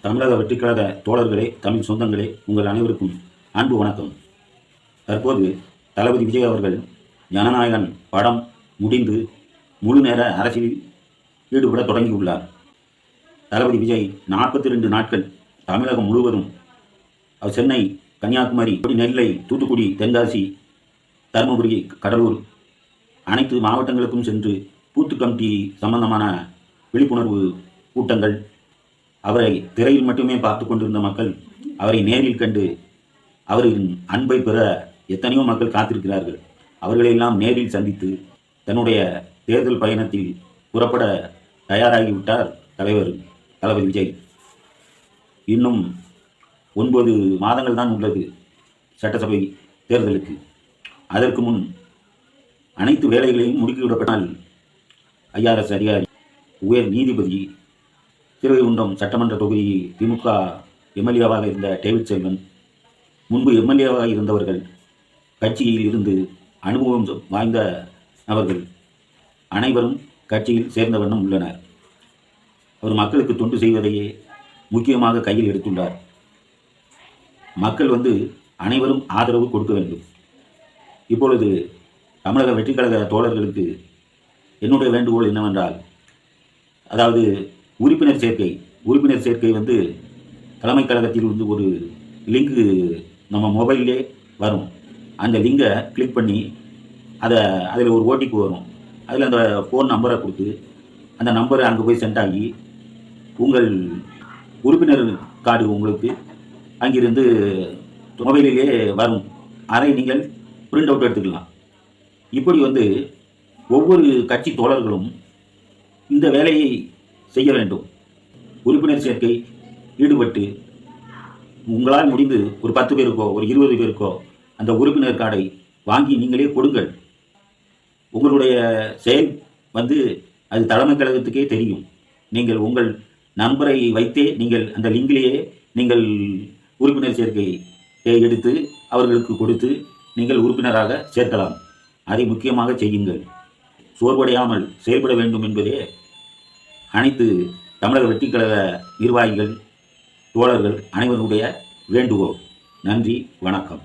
தமிழக வெற்றிக்கழக தோழர்களே, தமிழ் சொந்தங்களே, உங்கள் அனைவருக்கும் அன்பு வணக்கம். தற்போது தளபதி விஜய் அவர்கள் ஜனநாயகன் படம் முடிந்து முழு நேர அரசியலில் ஈடுபட தொடங்கியுள்ளார். தளபதி விஜய் 42 நாட்கள் தமிழகம் முழுவதும் சென்னை, கன்னியாகுமரி, நெல்லை, தூத்துக்குடி, தென்காசி, தருமபுரி, கடலூர் அனைத்து மாவட்டங்களுக்கும் சென்று பூத்து கமிட்டி சம்பந்தமான விழிப்புணர்வு கூட்டங்கள், அவரை திரையில் மட்டுமே பார்த்து கொண்டிருந்த மக்கள் அவரை நேரில் கண்டு அவரின் அன்பை பெற எத்தனையோ மக்கள் காத்திருக்கிறார்கள். அவர்களையெல்லாம் நேரில் சந்தித்து தன்னுடைய தேர்தல் பயணத்தில் புறப்பட தயாராகிவிட்டார் தலைவர் தளபதி விஜய். இன்னும் 9 மாதங்கள் தான் உள்ளது சட்டசபை தேர்தலுக்கு. அதற்கு முன் அனைத்து வேலைகளையும் முடுக்கிவிடப்பட்டால் IRS அதிகாரி, உயர் நீதிபதி, திருவைகுண்டம் சட்டமன்ற தொகுதி திமுக எம்எல்ஏவாக இருந்த டேவிட் செல்வன், முன்பு எம்எல்ஏவாக இருந்தவர்கள், கட்சியில் இருந்து அனுபவம் வாய்ந்த நபர்கள் அனைவரும் கட்சியில் சேர்ந்த வண்ணம் உள்ளனர். அவர் மக்களுக்கு தொண்டு செய்வதையே முக்கியமாக கையில் எடுத்துள்ளார். மக்கள் அனைவரும் ஆதரவு கொடுக்க வேண்டும். இப்பொழுது தமிழக வெற்றிக்கழக தோழர்களுக்கு என்னுடைய வேண்டுகோள் என்னவென்றால், அதாவது உறுப்பினர் சேர்க்கை தலைமை கழகத்தில் ஒரு லிங்கு நம்ம மொபைல்லே வரும். அந்த லிங்கை கிளிக் பண்ணி அதில் ஒரு OTP வரும். அதில் அந்த ஃபோன் நம்பரை கொடுத்து அந்த நம்பரை அங்கே போய் சென்ட் ஆகி உங்கள் உறுப்பினர் கார்டு உங்களுக்கு அங்கிருந்து மொபைலிலே வரும். அதை நீங்கள் பிரிண்ட் அவுட் எடுத்துக்கலாம். இப்படி ஒவ்வொரு கட்சி தோழர்களும் இந்த வேலையை செய்ய வேண்டும். உறுப்பினர் சேர்க்கை ஈடுபட்டு உங்களால் முடிந்து ஒரு 10 பேருக்கோ ஒரு 20 பேருக்கோ அந்த உறுப்பினர் கார்டை வாங்கி நீங்களே கொடுங்கள். உங்களுடைய செயல் அது தலைமை கழகத்துக்கே தெரியும். நீங்கள் உங்கள் நம்பரை வைத்தே நீங்கள் அந்த லிங்கிலேயே நீங்கள் உறுப்பினர் சேர்க்கையை எடுத்து அவர்களுக்கு கொடுத்து நீங்கள் உறுப்பினராக சேர்க்கலாம். அதை முக்கியமாக செய்யுங்கள். சோர்வடையாமல் செயல்பட வேண்டும் என்பதே அனைத்து தமிழக வெற்றிக்கழக நிர்வாகிகள், தோழர்கள் அனைவருடைய வேண்டுகோள். நன்றி, வணக்கம்.